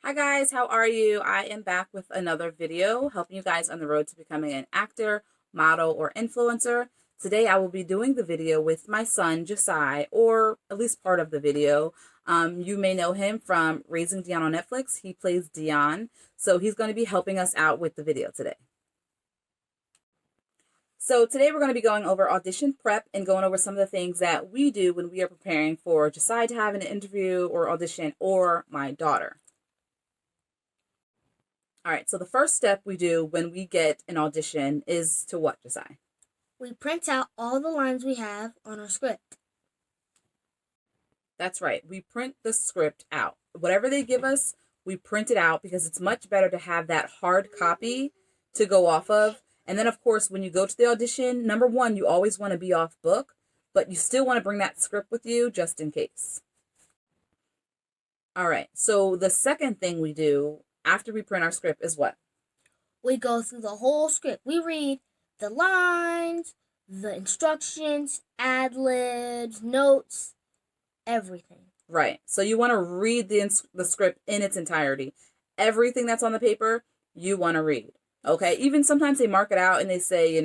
Hi guys, how are you? I am back with another video helping you guys on the road to becoming an actor, model, or influencer. Today I will be doing the video with my son, Ja Siah, or at least part of the video. You may know him from Raising Dion on Netflix. He plays Dion, so he's going to be helping us out with the video today. So today we're going to be going over audition prep and going over some of the things that we do when we are preparing for Ja Siah to have an interview or audition, or my daughter. All right, so the first step we do when we get an audition is to what, Ja Siah? We print out all the lines we have on our script. That's right. We print the script out. Whatever they give us, we print it out because it's much better to have that hard copy to go off of. And then, of course, when you go to the audition, number one, you always want to be off book, but you still want to bring that script with you just in case. All right, so the second thing we do after we print our script is what? We go through the whole script. We read the lines, the instructions, ad-libs, notes, everything. Right. So you want to read the script in its entirety. Everything that's on the paper, you want to read. Okay? Even sometimes they mark it out and they say,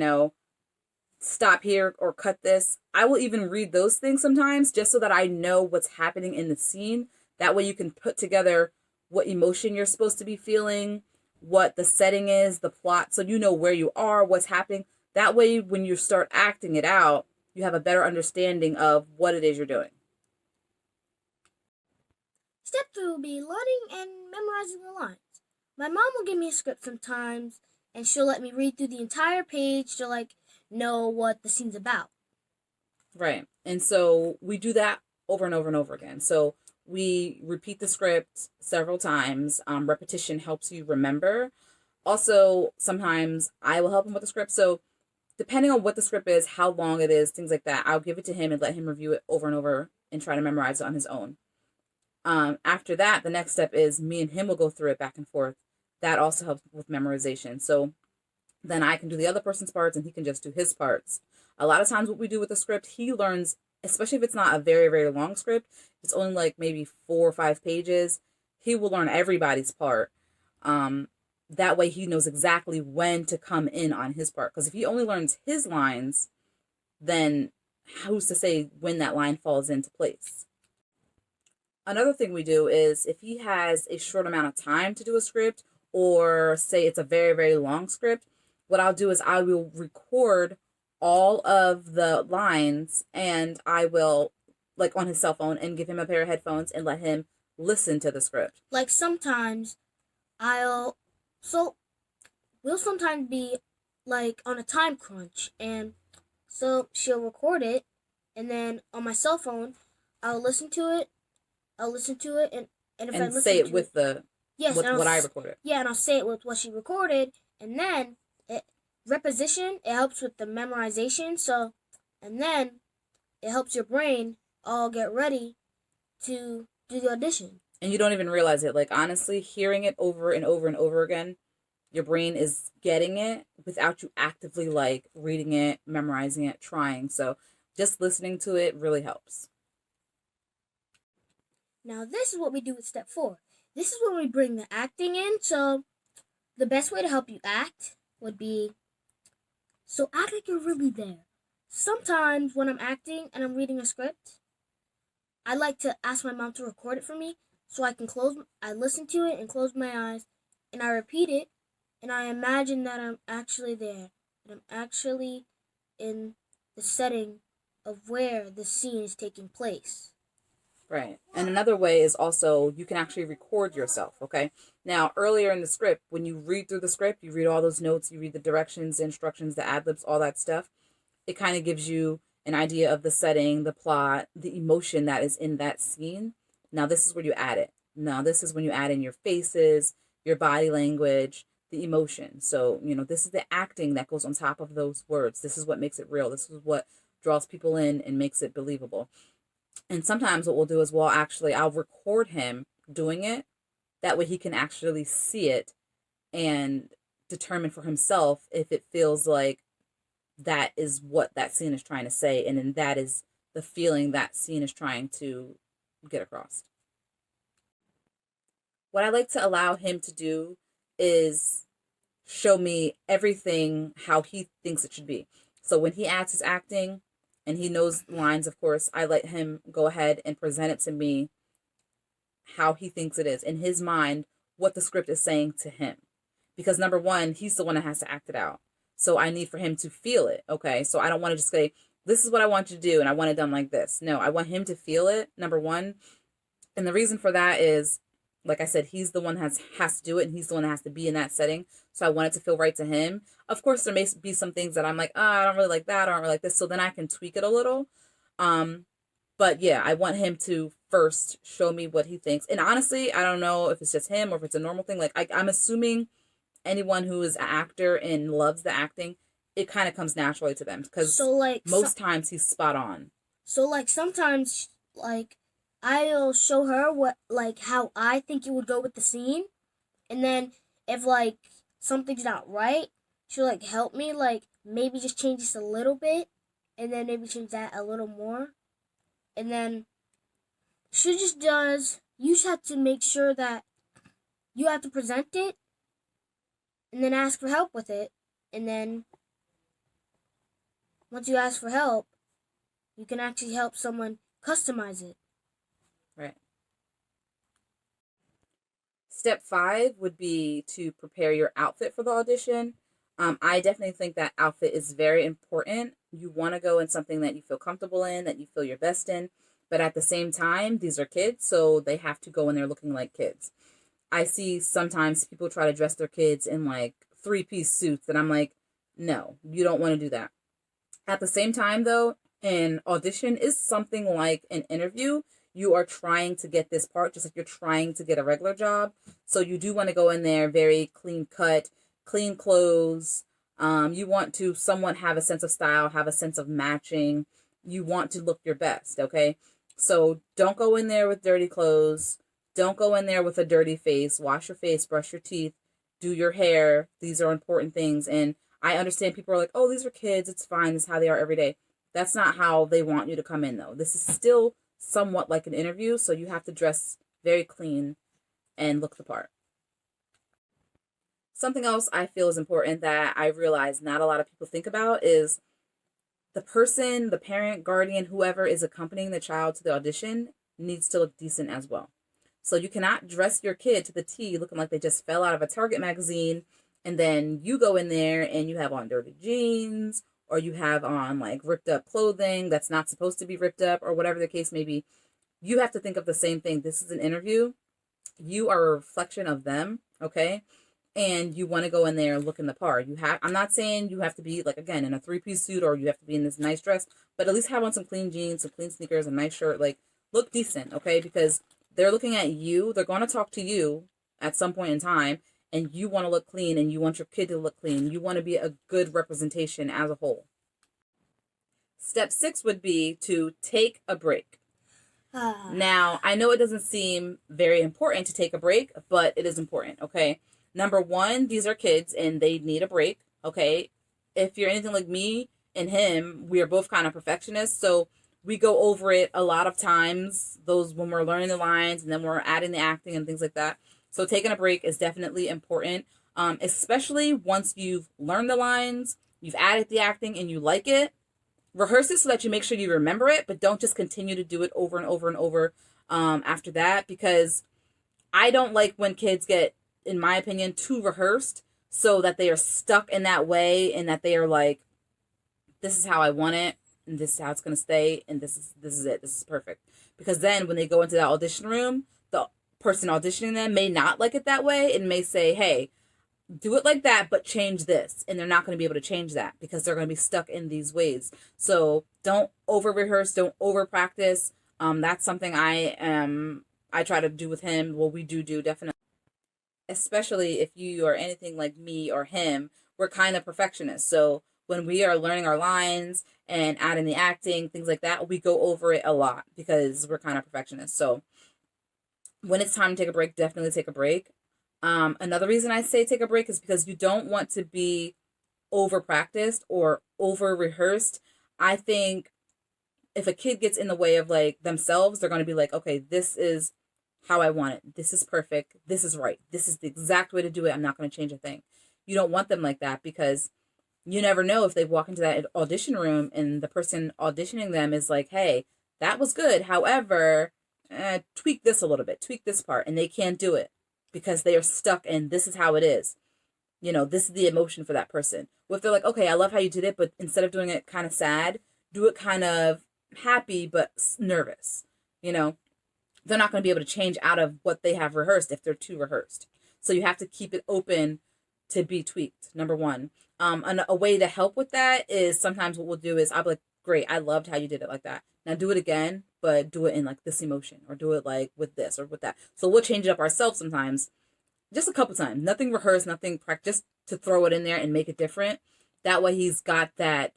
stop here or cut this. I will even read those things sometimes just so that I know what's happening in the scene. That way you can put together what emotion you're supposed to be feeling, what the setting is, the plot, so you know where you are, what's happening. That way when you start acting it out, you have a better understanding of what it is you're doing. Step 2 will be learning and memorizing the lines. My mom will give me a script sometimes, and she'll let me read through the entire page to know what the scene's about. Right. And so we do that over and over and over again. So we repeat the script several times. Repetition helps you remember. Also, sometimes I will help him with the script. So depending on what the script is, how long it is, things like that, I'll give it to him and let him review it over and over and try to memorize it on his own. After that, the next step is me and him will go through it back and forth. That also helps with memorization. So then I can do the other person's parts and he can just do his parts. A lot of times what we do with the script, he learns, especially if it's not a very, very long script, it's only like maybe 4 or 5 pages, he will learn everybody's part. That way he knows exactly when to come in on his part. Because if he only learns his lines, then who's to say when that line falls into place? Another thing we do is if he has a short amount of time to do a script, or say it's a very, very long script, what I'll do is I will record all of the lines and I will, like on his cell phone, and give him a pair of headphones and let him listen to the script. Like sometimes we'll sometimes be like on a time crunch, and so she'll record it, and then on my cell phone, I'll listen to it, and if I listen say it to with it, yes, with what I recorded. Yeah, and I'll say it with what she recorded, and then repetition, it helps with the memorization. So, and then it helps your brain all get ready to do the audition. And you don't even realize it. Like, honestly, hearing it over and over and over again, your brain is getting it without you actively like reading it, memorizing it, trying. So just listening to it really helps. Now, this is what we do with step 4. This is when we bring the acting in. So, the best way to help you act would be, so act like you're really there. Sometimes when I'm acting and I'm reading a script, I like to ask my mom to record it for me so I listen to it and close my eyes, and I repeat it, and I imagine that I'm actually there, that I'm actually in the setting of where the scene is taking place. Right. And another way is also you can actually record yourself, okay? Now, earlier in the script, when you read through the script, you read all those notes, you read the directions, the instructions, the ad libs, all that stuff. It kind of gives you an idea of the setting, the plot, the emotion that is in that scene. Now, this is where you add it. Now, this is when you add in your faces, your body language, the emotion. So, this is the acting that goes on top of those words. This is what makes it real. This is what draws people in and makes it believable. And sometimes what we'll do is I'll record him doing it. That way he can actually see it and determine for himself if it feels like that is what that scene is trying to say. And then that is the feeling that scene is trying to get across. what I like to allow him to do is show me everything how he thinks it should be. So when he adds his acting and he knows lines, of course, I let him go ahead and present it to me how he thinks it is in his mind, what the script is saying to him. Because number one, he's the one that has to act it out. So I need for him to feel it. Okay. So I don't want to just say, this is what I want you to do and I want it done like this. No, I want him to feel it, number one. And the reason for that is, like I said, he's the one that has to do it and he's the one that has to be in that setting. So I want it to feel right to him. Of course, there may be some things that I'm like, oh, I don't really like that, or I don't really like this. So then I can tweak it a little. But yeah, I want him to first show me what he thinks. And honestly, I don't know if it's just him or if it's a normal thing. Like I'm assuming anyone who is an actor and loves the acting, it kind of comes naturally to them because most times he's spot on. So like sometimes like I'll show her what like how I think it would go with the scene, and then if like something's not right, she'll like help me like maybe just change this a little bit, and then maybe change that a little more, and then she just does. You just have to make sure that you have to present it, and then ask for help with it, and then once you ask for help, you can actually help someone customize it. Right. Step 5 would be to prepare your outfit for the audition. I definitely think that outfit is very important. You want to go in something that you feel comfortable in, that you feel your best in. But at the same time, these are kids, so they have to go in there looking like kids. I see sometimes people try to dress their kids in like 3-piece suits, and I'm like, no, you don't want to do that. At the same time, though, an audition is something like an interview. You are trying to get this part just like you're trying to get a regular job. So you do want to go in there very clean cut, clean clothes. You want to somewhat have a sense of style, have a sense of matching. You want to look your best, okay? So don't go in there with dirty clothes. Don't go in there with a dirty face. Wash your face, brush your teeth, do your hair. These are important things. And I understand people are like, oh, these are kids. It's fine. This is how they are every day. That's not how they want you to come in, though. This is still somewhat like an interview, so you have to dress very clean and look the part. Something else I feel is important that I realize not a lot of people think about is the person, the parent, guardian, whoever is accompanying the child to the audition needs to look decent as well. So you cannot dress your kid to the T looking like they just fell out of a Target magazine and then you go in there and you have on dirty jeans or you have on like ripped up clothing that's not supposed to be ripped up or whatever the case may be. You have to think of the same thing. This is an interview. You are a reflection of them, okay? And you want to go in there looking the part. I'm not saying you have to be like, again, in a 3-piece suit or you have to be in this nice dress, but at least have on some clean jeans, some clean sneakers, a nice shirt, like look decent, okay? Because they're looking at you. They're going to talk to you at some point in time, and you want to look clean and you want your kid to look clean. You want to be a good representation as a whole. Step 6 would be to take a break. Now, I know it doesn't seem very important to take a break, but it is important, okay? Number one, these are kids and they need a break, okay? If you're anything like me and him, we are both kind of perfectionists, so we go over it a lot of times, those when we're learning the lines and then we're adding the acting and things like that. So taking a break is definitely important, especially once you've learned the lines, you've added the acting, and you like it. Rehearse it so that you make sure you remember it, but don't just continue to do it over and over and over after that, because I don't like when kids get, in my opinion, too rehearsed so that they are stuck in that way and that they are like, this is how I want it and this is how it's going to stay and this is it. This is perfect. Because then when they go into that audition room, the person auditioning them may not like it that way and may say, hey, do it like that, but change this. And they're not going to be able to change that because they're going to be stuck in these ways. So don't over rehearse, don't over practice. That's something I try to do with him. Well, we do definitely. Especially if you are anything like me or him, we're kind of perfectionists. So when we are learning our lines and adding the acting, things like that, we go over it a lot because we're kind of perfectionists. So when it's time to take a break, definitely take a break. Another reason I say take a break is because you don't want to be over practiced or over rehearsed. I think if a kid gets in the way of like themselves, they're going to be like, okay, this is how I want it. This is perfect. This is right. This is the exact way to do it. I'm not going to change a thing. You don't want them like that, because you never know if they walk into that audition room and the person auditioning them is like, hey, that was good. However, tweak this a little bit, tweak this part, and they can't do it because they are stuck in this is how it is. This is the emotion for that person. Well, if they're like, okay, I love how you did it, but instead of doing it kind of sad, do it kind of happy but nervous. They're not going to be able to change out of what they have rehearsed if they're too rehearsed. So you have to keep it open to be tweaked, number one. A way to help with that is sometimes what we'll do is I'll be like, great, I loved how you did it like that. Now do it again, but do it in like this emotion, or do it like with this or with that. So we'll change it up ourselves sometimes, just a couple times. Nothing rehearsed, nothing practiced, to throw it in there and make it different. That way he's got that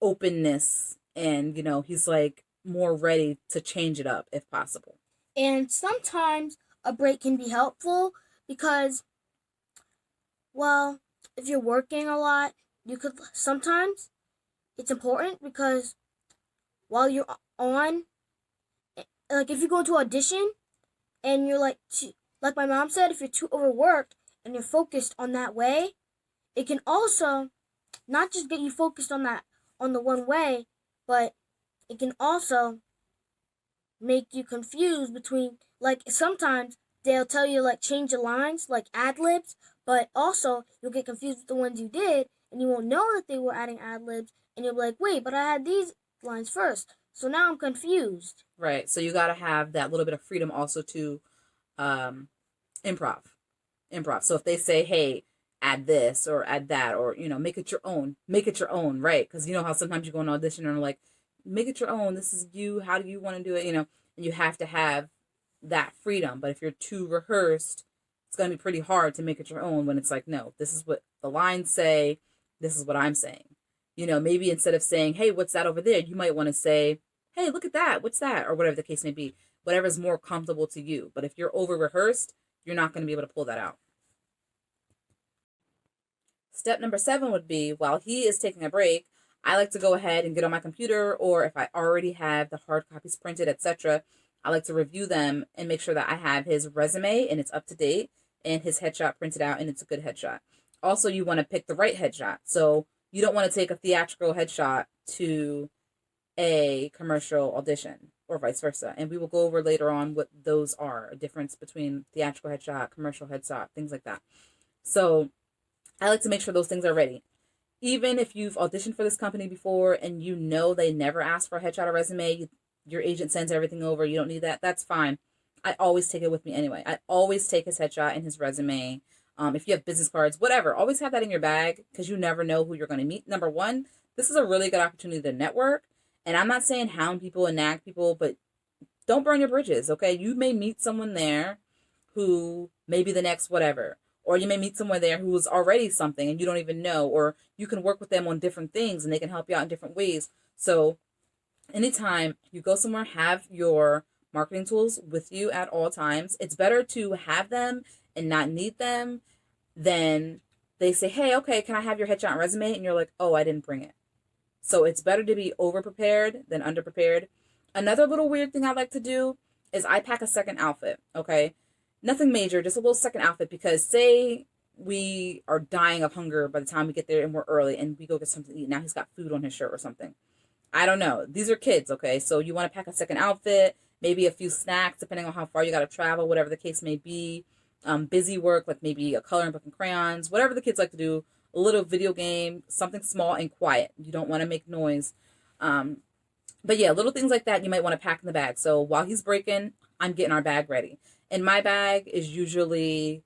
openness, and he's like more ready to change it up if possible. And sometimes a break can be helpful because, well, if you're working a lot, sometimes it's important because while you're on, like if you go to audition and you're like my mom said, if you're too overworked and you're focused on that way, it can also not just get you focused on the one way, but it can also make you confused between, like, sometimes they'll tell you like change the lines, like ad libs, but also you'll get confused with the ones you did, and you won't know that they were adding ad libs, and you'll be like, wait, but I had these lines first, so now I'm confused. Right. So you got to have that little bit of freedom also to improv. So if they say, hey, add this or add that, or make it your own, right? Because how sometimes you go on audition and like, make it your own, this is you, how do you want to do it, and you have to have that freedom. But if you're too rehearsed, it's going to be pretty hard to make it your own when it's like, no, this is what the lines say, this is what I'm saying. Maybe instead of saying, hey, what's that over there, you might want to say, hey, look at that, what's that, or whatever the case may be, whatever's more comfortable to you. But if you're over rehearsed, you're not going to be able to pull that out. Step number 7 would be, while he is taking a break, I like to go ahead and get on my computer, or if I already have the hard copies printed, etc., I like to review them and make sure that I have his resume and it's up to date, and his headshot printed out and it's a good headshot. Also, you want to pick the right headshot. So you don't want to take a theatrical headshot to a commercial audition or vice versa. And we will go over later on what those are, a difference between theatrical headshot, commercial headshot, things like that. So I like to make sure those things are ready. Even if you've auditioned for this company before and they never ask for a headshot or resume, your agent sends everything over, you don't need that, that's fine. I always take it with me anyway. I always take his headshot and his resume. If you have business cards, whatever, always have that in your bag, because you never know who you're going to meet. Number one, this is a really good opportunity to network. And I'm not saying hound people and nag people, but don't burn your bridges, okay? You may meet someone there who may be the next whatever. Or you may meet someone there who is already something and you don't even know. Or you can work with them on different things and they can help you out in different ways. So anytime you go somewhere, have your marketing tools with you at all times. It's better to have them and not need them than they say, hey, okay, can I have your headshot and resume? And you're like, oh, I didn't bring it. So it's better to be over-prepared than under-prepared. Another little weird thing I like to do is I pack a second outfit, okay? Nothing major, just a little second outfit, because say we are dying of hunger by the time we get there and we're early and we go get something to eat. Now he's got food on his shirt or something. I don't know. These are kids, okay? So you want to pack a second outfit, maybe a few snacks, depending on how far you got to travel, whatever the case may be. Busy work, like maybe a coloring book and crayons, whatever the kids like to do, a little video game, something small and quiet. You don't want to make noise. But yeah, little things like that you might want to pack in the bag. So while he's breaking, I'm getting our bag ready. And my bag is usually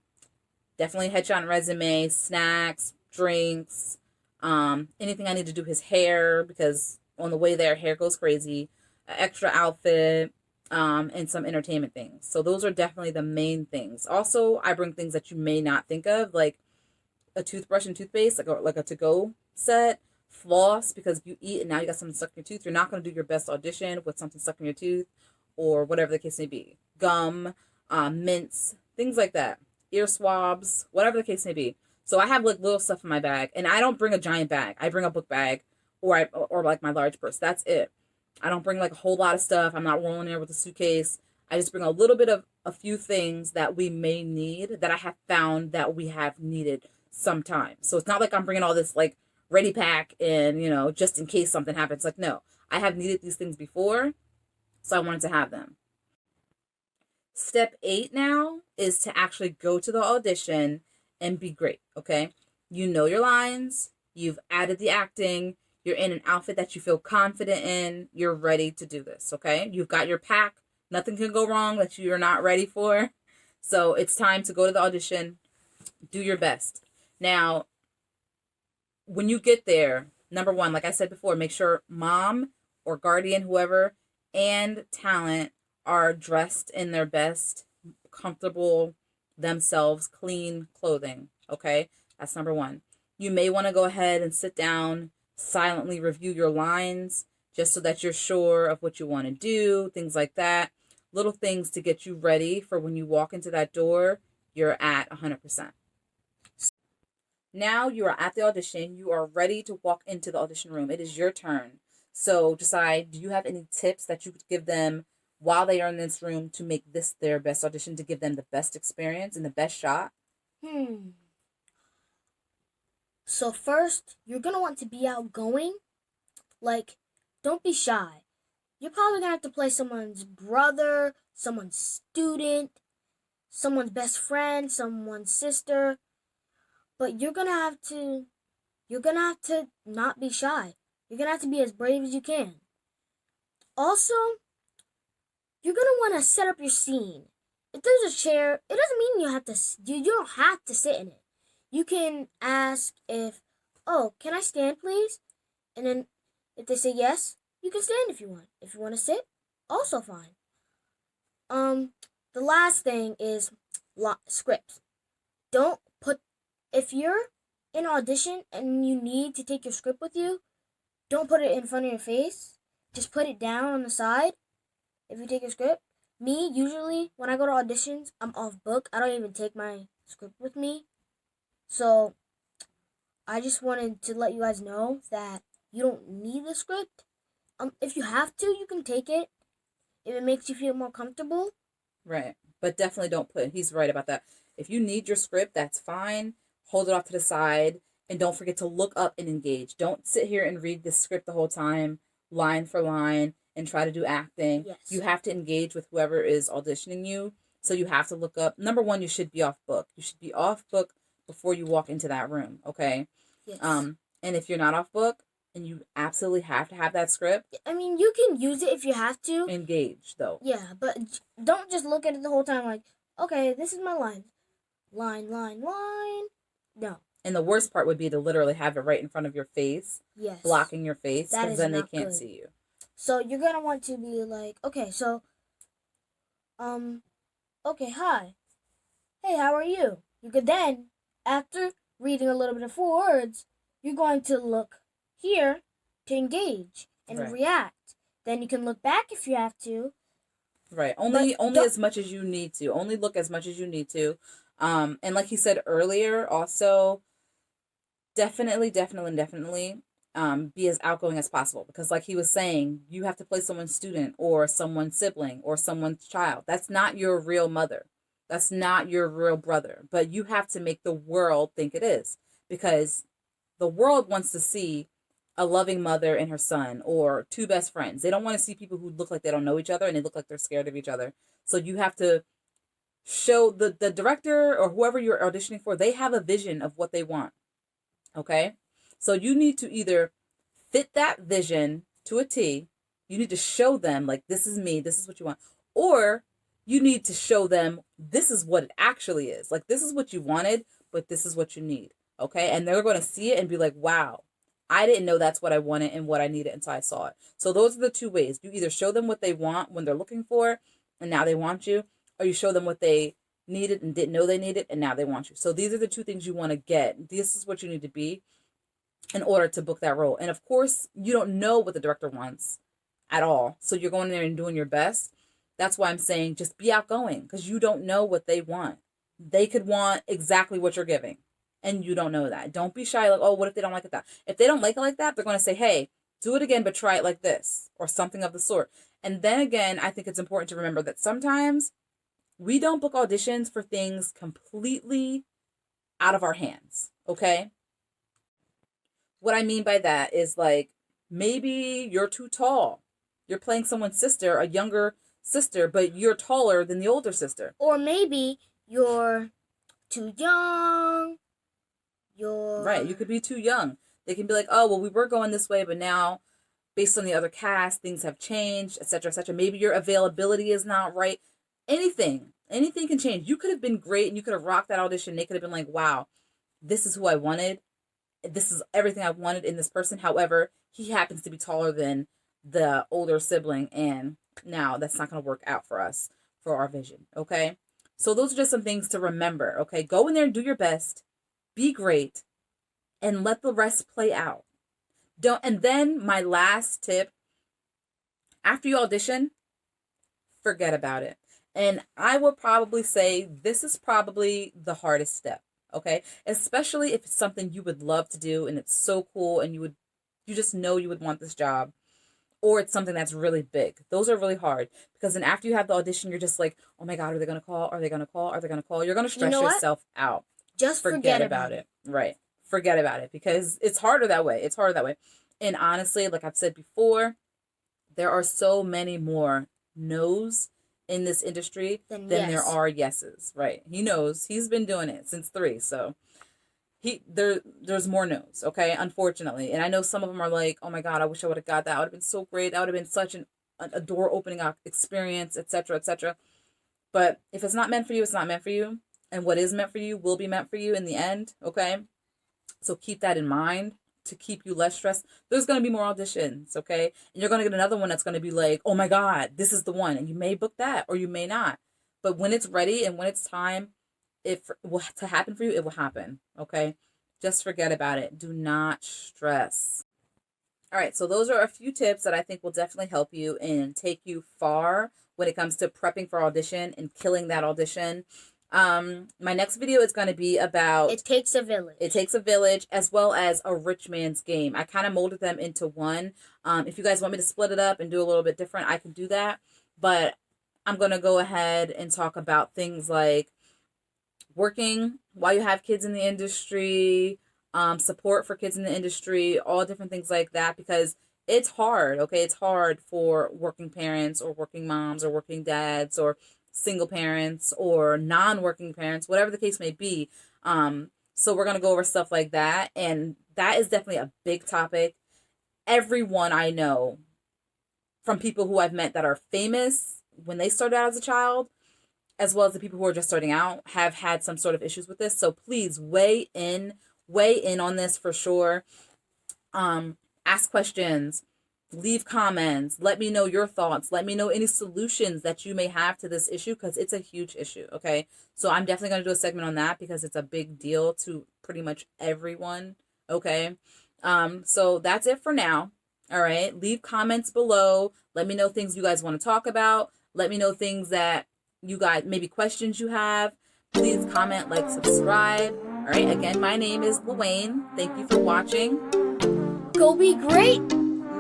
definitely headshot and resume, snacks, drinks, anything I need to do his hair, because on the way there, hair goes crazy, an extra outfit, and some entertainment things. So those are definitely the main things. Also, I bring things that you may not think of, like a toothbrush and toothpaste, like a to-go set, floss, because you eat and now you got something stuck in your tooth. You're not going to do your best audition with something stuck in your tooth, or whatever the case may be. Gum, mints, things like that. Ear swabs, whatever the case may be. So I have like little stuff in my bag, and I don't bring a giant bag. I bring a book bag, or like my large purse. That's it. I don't bring like a whole lot of stuff. I'm not rolling there with a suitcase. I just bring a little bit of a few things that we may need that I have found that we have needed sometimes. So it's not like I'm bringing all this like ready pack and, just in case something happens. Like, no, I have needed these things before, so I wanted to have them. Step 8 now is to actually go to the audition and be great, okay? You know your lines, you've added the acting, you're in an outfit that you feel confident in, you're ready to do this, okay? You've got your pack, nothing can go wrong that you're not ready for. So it's time to go to the audition, do your best. Now, when you get there, number one, like I said before, make sure mom or guardian, whoever, and talent are dressed in their best, comfortable, themselves, clean clothing. Okay, that's number one. You may want to go ahead and sit down, silently review your lines, just so that you're sure of what you want to do, things like that. Little things to get you ready for when you walk into that door, you're at 100%. Now you are at the audition. You are ready to walk into the audition room. It is your turn. So decide, do you have any tips that you could give them while they are in this room to make this their best audition, to give them the best experience and the best shot? So first, you're going to want to be outgoing. Like, don't be shy. You're probably going to have to play someone's brother, someone's student, someone's best friend, someone's sister. But you're going to have to not be shy. You're going to have to be as brave as you can. Also, you're going to want to set up your scene. If there's a chair, it doesn't mean you don't have to sit in it. You can ask can I stand please? And then if they say yes, you can stand if you want. If you want to sit, also fine. The last thing is scripts. If you're in audition and you need to take your script with you, don't put it in front of your face. Just put it down on the side if you take your script. Me, usually, when I go to auditions, I'm off book. I don't even take my script with me. So, I just wanted to let you guys know that you don't need the script. If you have to, you can take it if it makes you feel more comfortable. Right. But definitely don't he's right about that. If you need your script, that's fine. Hold it off to the side. And don't forget to look up and engage. Don't sit here and read the script the whole time, line for line, and try to do acting. Yes. You have to engage with whoever is auditioning you. So you have to look up. Number one, you should be off book. You should be off book before you walk into that room, okay? Yes. And if you're not off book and you absolutely have to have that script, I mean, you can use it if you have to. Engage, though. Yeah, but don't just look at it the whole time like, okay, this is my line. Line. No. And the worst part would be to literally have it right in front of your face. Yes. Blocking your face, because then they can't good. see you. So you're going to want to be like, okay, okay, hi. Hey, how are you? You could then, after reading a little bit of 4 words, you're going to look here to engage and react. Then you can look back if you have to. Right. Only as much as you need to. Only look as much as you need to. And like he said earlier, also, definitely be as outgoing as possible. Because like he was saying, you have to play someone's student or someone's sibling or someone's child. That's not your real mother. That's not your real brother. But you have to make the world think it is. Because the world wants to see a loving mother and her son, or 2 best friends. They don't want to see people who look like they don't know each other and they look like they're scared of each other. So you have to show the director or whoever you're auditioning for, they have a vision of what they want. Okay? So you need to either fit that vision to a T. You need to show them, like, this is me, this is what you want. Or you need to show them this is what it actually is. Like, this is what you wanted, but this is what you need. Okay? And they're going to see it and be like, wow, I didn't know that's what I wanted and what I needed until I saw it. So those are the 2 ways. You either show them what they want when they're looking for and now they want you, or you show them what they needed and didn't know they needed and now they want you. So these are the 2 things you want to get. This is what you need to be in order to book that role. And of course, you don't know what the director wants at all. So you're going in there and doing your best. That's why I'm saying just be outgoing, because you don't know what they want. They could want exactly what you're giving. And you don't know that. Don't be shy, like, oh, what if they don't like it that? If they don't like it like that, they're going to say, hey, do it again, but try it like this, or something of the sort. And then again, I think it's important to remember that sometimes We don't book auditions for things completely out of our hands, okay? What I mean by that is like maybe you're too tall. You're playing someone's sister, a younger sister, but you're taller than the older sister. Or maybe you're too young. Right, you could be too young. They can be like, oh, well, we were going this way, but now, based on the other cast, things have changed, etc., etc. Maybe your availability is not right. Anything can change. You could have been great and you could have rocked that audition. They could have been like, wow, this is who I wanted. This is everything I wanted in this person. However, he happens to be taller than the older sibling, and now that's not going to work out for us for our vision. Okay, so those are just some things to remember. Okay, go in there and do your best, be great, and let the rest play out. Don't. And then my last tip: after you audition, forget about it. And I would probably say this is probably the hardest step. Okay, especially if it's something you would love to do and it's so cool and you just know you would want this job, or it's something that's really big. Those are really hard because then after you have the audition, you're just like, oh my God, are they going to call? Are they going to call? Are they going to call? You're going to stress yourself out. Just forget about it. Right. Forget about it because it's harder that way. It's harder that way. And honestly, like I've said before, there are so many more no's in this industry than there are yeses. Right. He knows. He's been doing it since 3. So there's more no's, okay, unfortunately. And I know some of them are like, oh my God, I wish I would have got that. That would have been so great. That would have been such a door opening experience, etc., etc. But if it's not meant for you, it's not meant for you. And what is meant for you will be meant for you in the end, okay? So keep that in mind to keep you less stressed. There's going to be more auditions, okay? And you're going to get another one that's going to be like, oh my God, this is the one. And you may book that or you may not. But when it's ready and when it's time, to happen for you, it will happen, okay? Just forget about it. Do not stress. All right, so those are a few tips that I think will definitely help you and take you far when it comes to prepping for audition and killing that audition. My next video is going to be about It Takes a Village. It Takes a Village, as well as A Rich Man's Game. I kind of molded them into one. If you guys want me to split it up and do a little bit different, I can do that. But I'm going to go ahead and talk about things like working while you have kids in the industry, support for kids in the industry, all different things like that, because it's hard, okay? It's hard for working parents or working moms or working dads or single parents or non-working parents, whatever the case may be. So we're going to go over stuff like that, and that is definitely a big topic. Everyone I know, from people who I've met that are famous when they started out as a child, as well as the people who are just starting out, have had some sort of issues with this. So please weigh in on this for sure. Ask questions, leave comments, let me know your thoughts, let me know any solutions that you may have to this issue, because it's a huge issue, okay? So I'm definitely going to do a segment on that because it's a big deal to pretty much everyone, okay? So that's it for now. All right, leave comments below. Let me know things you guys want to talk about. Let me know things that you guys, maybe questions you have. Please comment, like, subscribe. All right, again, my name is Luane. Thank you for watching. Go be great,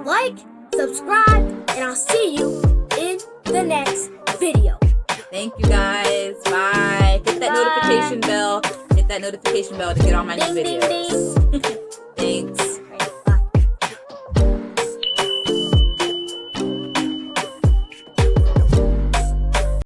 like, subscribe, and I'll see you in the next video. Thank you guys. Bye. Hit that notification bell. Hit that notification bell to get all my new videos. Ding, ding, ding. Thanks.